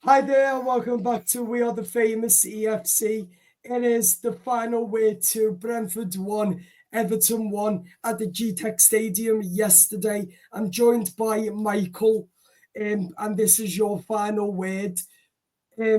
Hi there, and welcome back to We Are the Famous EFC. It is the final way to Brentford 1, Everton 1 at the GTEC Stadium yesterday. I'm joined by Michael, and this is your final word.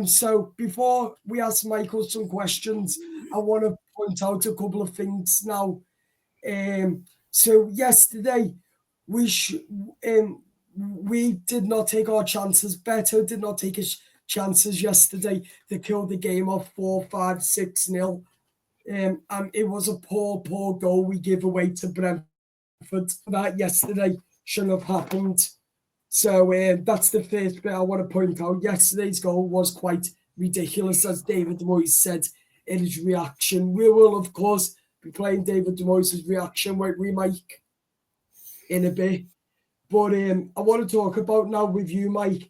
So before we ask Michael some questions, I want to point out a couple of things now. So yesterday, we sh- we did not take our chances. Beto did not take his chances yesterday to kill the game off 4-5-6-0. And it was a poor goal we gave away to Brentford. That yesterday shouldn't have happened. So that's the first bit I want to point out. Yesterday's goal was quite ridiculous, as David Moyes said in his reaction. We will, of course, be playing David Moyes' reaction, won't we, Mike, in a bit. But I want to talk about now with you, Mike,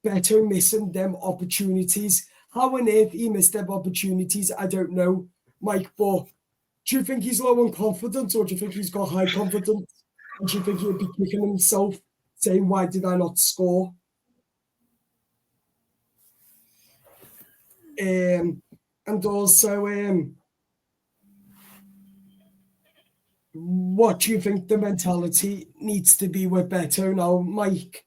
Beto missing them opportunities. How on earth he missed them opportunities, I don't know, Mike. But do you think he's low on confidence, or do you think he's got high confidence? And do you think he'll be kicking himself, saying, "Why did I not score?" And also, what do you think the mentality needs to be with Beto now, Mike,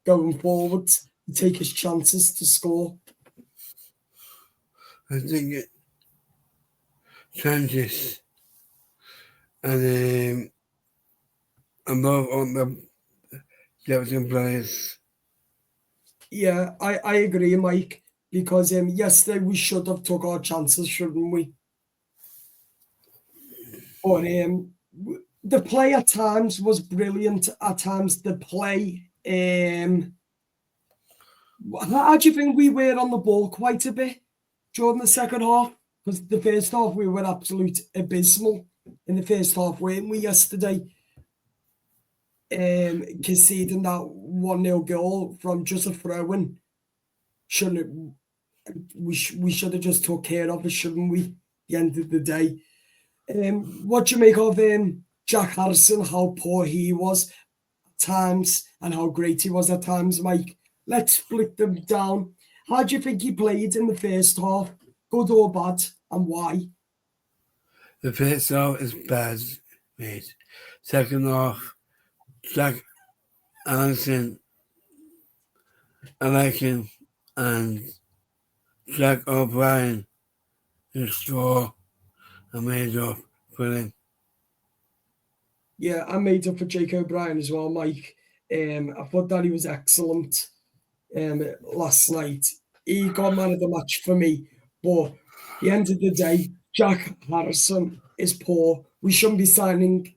going forward to take his chances to score? I think it changes and above on the Everton players. Yeah, I agree, Mike, because yesterday we should have took our chances, shouldn't we? But the play at times was brilliant. At times the play. How do you think we were on the ball quite a bit during the second half? Because the first half we were absolute abysmal in the first half, weren't we, yesterday? Conceding that 1-0 goal from just a throw-in. Shouldn't it, we should have just took care of it, shouldn't we? At the end of the day. What do you make of Jack Harrison, how poor he was at times and how great he was at times, Mike? Let's split them down. How do you think he played in the first half? Good or bad, and why? The first half is bad, mate. Second half, Jack Anderson, Anakin, and Jake Obrien, the straw, are made up for him. Yeah, I made up for Jake Obrien as well, Mike. I thought that he was excellent last night. He got man of the match for me. But at the end of the day, Jack Harrison is poor. We shouldn't be signing,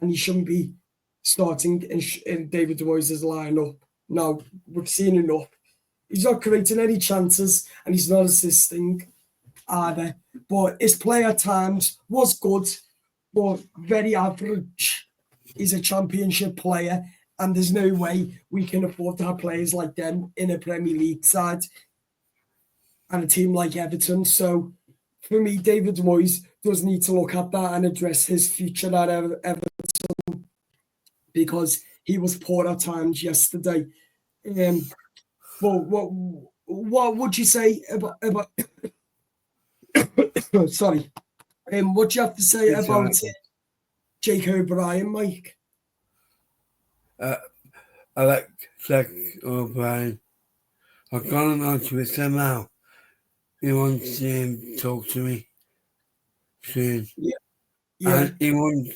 and he shouldn't be starting in David Moyes' lineup. Now, we've seen enough. He's not creating any chances, and he's not assisting either. But his play at times was good, but very average. He's a championship player, and there's no way we can afford to have players like them in a Premier League side and a team like Everton. So for me, David Moyes does need to look at that and address his future at Everton, because he was poor at times yesterday. But what would you say about sorry? What do you have to say It's about Jake Obrien, Mike? I like Jack O'Brien. I've gone on Twitter now. He wants to talk to me soon. Yeah, yeah, And he wants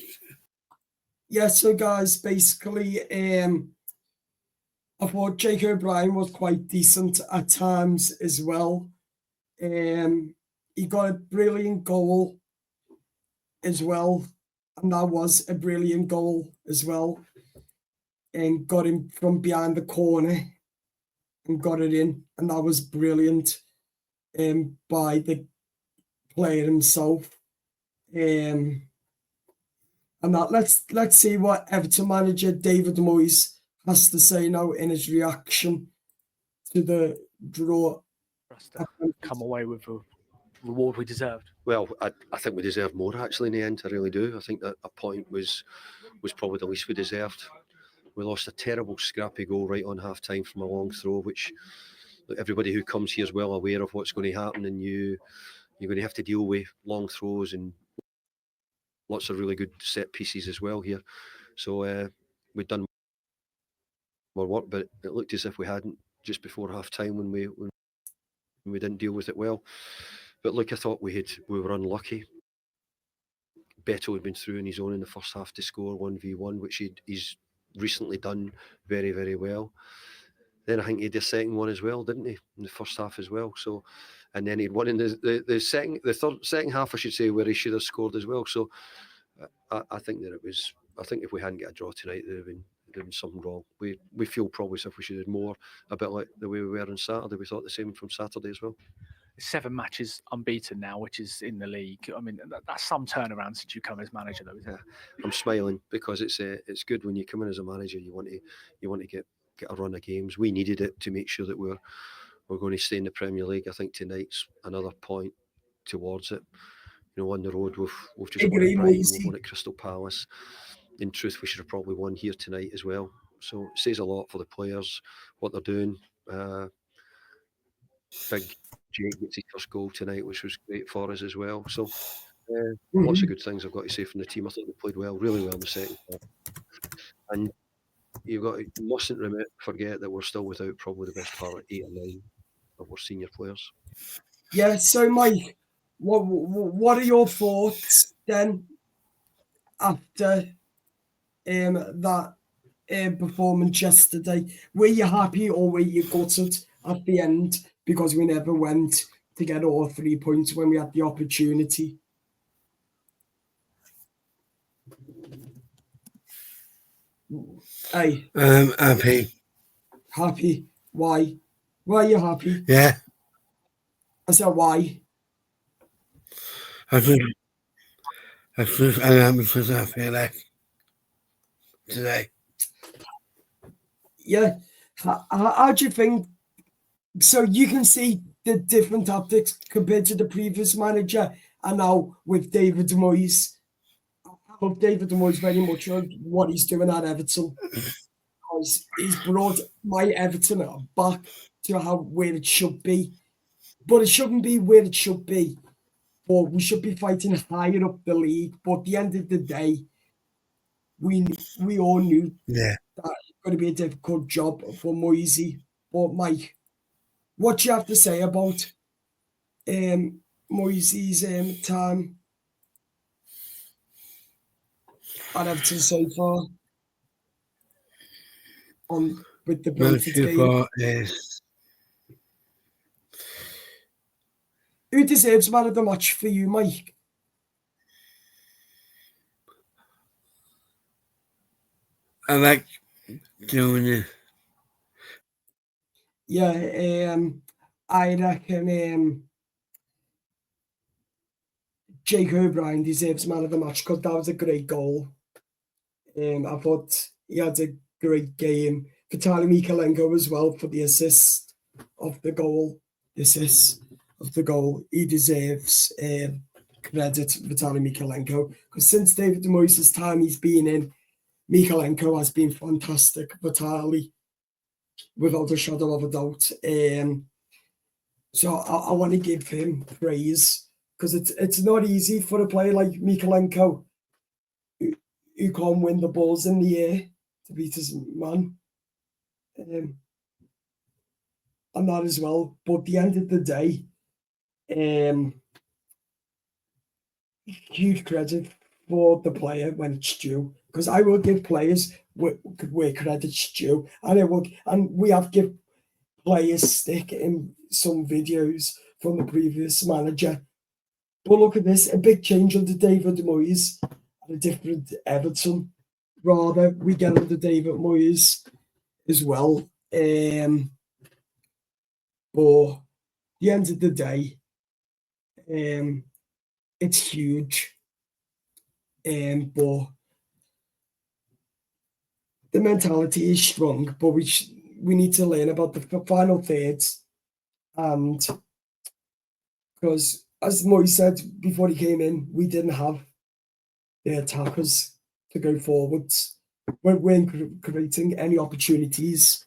yeah. So guys, basically, I thought Jake Obrien was quite decent at times as well. He got a brilliant goal as well, and that was a brilliant goal as well. And got him from behind the corner and got it in, and that was brilliant by the player himself. And that let's see what Everton manager David Moyes has to say now in his reaction to the draw. Come away with the reward we deserved. Well, I think we deserved more actually in the end. I really do. I think that a point was probably the least we deserved. We lost a terrible scrappy goal right on half time from a long throw, which everybody who comes here is well aware of what's going to happen, and you're going to have to deal with long throws and lots of really good set pieces as well here. So we'd done more work, but it looked as if we hadn't just before half time when we didn't deal with it well. But look, I thought we were unlucky. Beto had been through on his own in the first half to score 1v1, which he's recently done very, very well. Then I think he had the second one as well, didn't he, in the first half as well? So, and then he'd won in the second half, I should say, where he should have scored as well. So, I think that I think if we hadn't got a draw tonight, there'd have been something wrong. We feel probably as if we should have more, a bit like the way we were on Saturday. We thought the same from Saturday as well. 7 matches unbeaten now, which is in the league. I mean, that's some turnaround since you come as manager, though, isn't it? I'm smiling because it's good when you come in as a manager. You want to get a run of games. We needed it to make sure that we're going to stay in the Premier League. I think tonight's another point towards it. You know, on the road we've just won at Brighton, we've won at Crystal Palace. In truth, we should have probably won here tonight as well. So it says a lot for the players, what they're doing. Big Jake gets his first goal tonight, which was great for us as well. So lots of good things I've got to say from the team. I thought they played really well in the second half. And you mustn't forget that we're still without probably the best part of 8 or 9 of our senior players. Yeah. So, Mike, what are your thoughts then after that performance yesterday? Were you happy or were you gutted at the end because we never went to get all 3 points when we had the opportunity? Hey. Happy. Happy? Why? Why are you happy? Yeah. I said, why? I am because I feel like today. Yeah. How do you think? So you can see the different tactics compared to the previous manager, and now with David Moyes. I love David Moyes very much on what he's doing at Everton, because he's brought my Everton back to where it should be. But it shouldn't be where it should be. But we should be fighting higher up the league. But at the end of the day, we all knew that it's going to be a difficult job for Moisey. But Mike, what do you have to say about Moisey's time at Everton so far with the Brentford game? Who deserves man of the match for you, Mike? I like doing it. Yeah, I reckon Jake Obrien deserves man of the match because that was a great goal. I thought he had a great game. Vitaly Mykolenko as well for the assist of the goal. He deserves credit, Vitaly Mykolenko, because since David Moyes' time he's been in, Mykolenko has been fantastic. Vitaly, without a shadow of a doubt. So I want to give him praise, because it's not easy for a player like Mykolenko who can't win the balls in the air to beat his man. And that as well. But at the end of the day, huge credit for the player when it's due, because I will give players where credit's due, and we have given players stick in some videos from the previous manager. But look at this, a big change under David Moyes and a different Everton. Rather, we get under David Moyes as well. But at the end of the day, it's huge. But the mentality is strong, but we need to learn about the final thirds. And because, as Moyes said before he came in, we didn't have the attackers to go forwards. We weren't creating any opportunities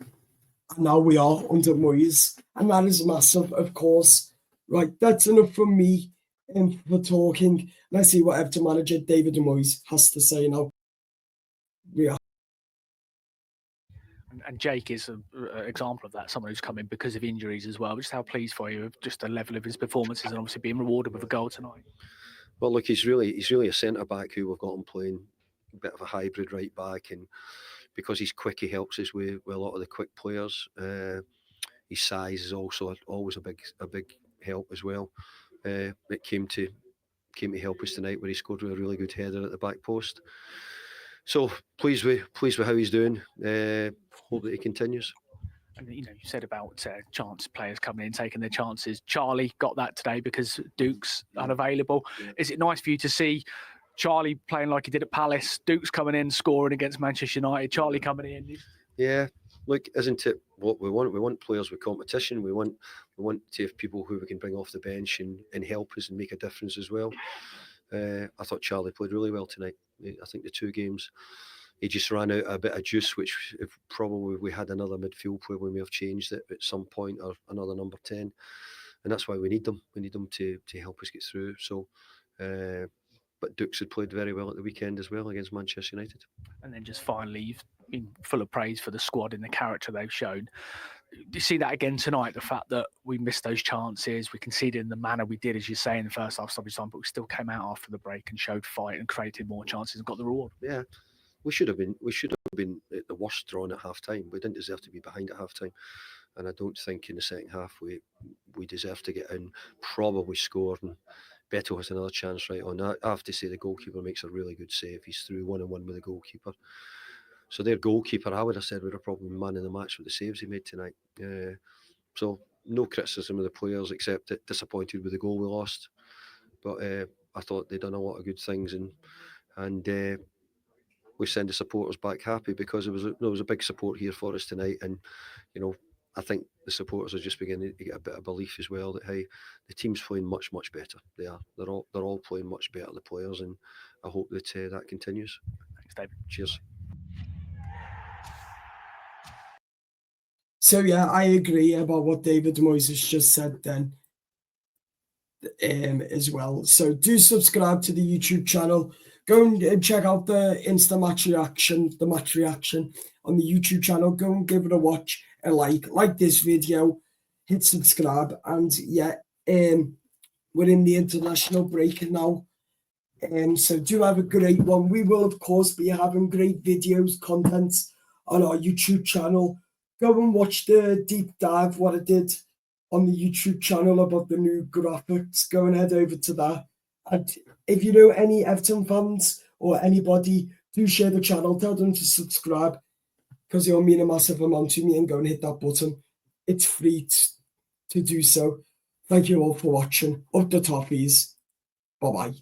And now we are under Moyes, and that is massive, of course. Right, that's enough from me for talking. Let's see what Everton manager David Moyes has to say now. And Jake is an example of that, someone who's come in because of injuries as well. Just how pleased for you of just the level of his performances and obviously being rewarded with a goal tonight. Well, look, he's really a centre back who we've got him playing a bit of a hybrid right back, and because he's quick, he helps us with a lot of the quick players. His size is also always a big help as well. It came to help us tonight, where he scored with a really good header at the back post. So pleased with how he's doing. Hope that he continues. And you said about chance players coming in, taking their chances. Charlie got that today because Duke's unavailable. Yeah. Is it nice for you to see Charlie playing like he did at Palace? Duke's coming in, scoring against Manchester United. Charlie coming in. Yeah, look, isn't it what we want? We want players with competition. We want to have people who we can bring off the bench and help us and make a difference as well. I thought Charlie played really well tonight. I think the 2 games, he just ran out a bit of juice, which if probably we had another midfield player, we may have changed it at some point, or another number 10. And that's why we need them. We need them to help us get through. So, but Dukes had played very well at the weekend as well against Manchester United. And then just finally, you've been full of praise for the squad and the character they've shown. Do you see that again tonight? The fact that we missed those chances, we conceded in the manner we did, as you say, in the first half stoppage time, but we still came out after the break and showed fight and created more chances and got the reward. Yeah, we should have been at the worst drawn at half time. We didn't deserve to be behind at half time, and I don't think in the second half we deserved to get in, probably scored, and Beto has another chance right on. I have to say the goalkeeper makes a really good save. He's through 1-on-1 with the goalkeeper. So their goalkeeper, I would have said, would have probably been man of the match with the saves he made tonight. So no criticism of the players, except that disappointed with the goal we lost. But I thought they'd done a lot of good things, and we send the supporters back happy, because there was a big support here for us tonight. And I think the supporters are just beginning to get a bit of belief as well that, hey, the team's playing much better. They are. They're all playing much better, the players, and I hope that that continues. Thanks, David. Cheers. So yeah, I agree about what David Moyes has just said then as well. So do subscribe to the YouTube channel. Go and check out the match reaction on the YouTube channel. Go and give it a watch, a like this video, hit subscribe, and yeah, we're in the international break now. So do have a great one. We will, of course, be having great videos, contents on our YouTube channel. Go and watch the deep dive, what I did on the YouTube channel about the new graphics. Go and head over to that. And if you know any Everton fans or anybody, do share the channel. Tell them to subscribe, because it'll mean a massive amount to me, and go and hit that button. It's free to do so. Thank you all for watching. Up the Toffees. Bye-bye.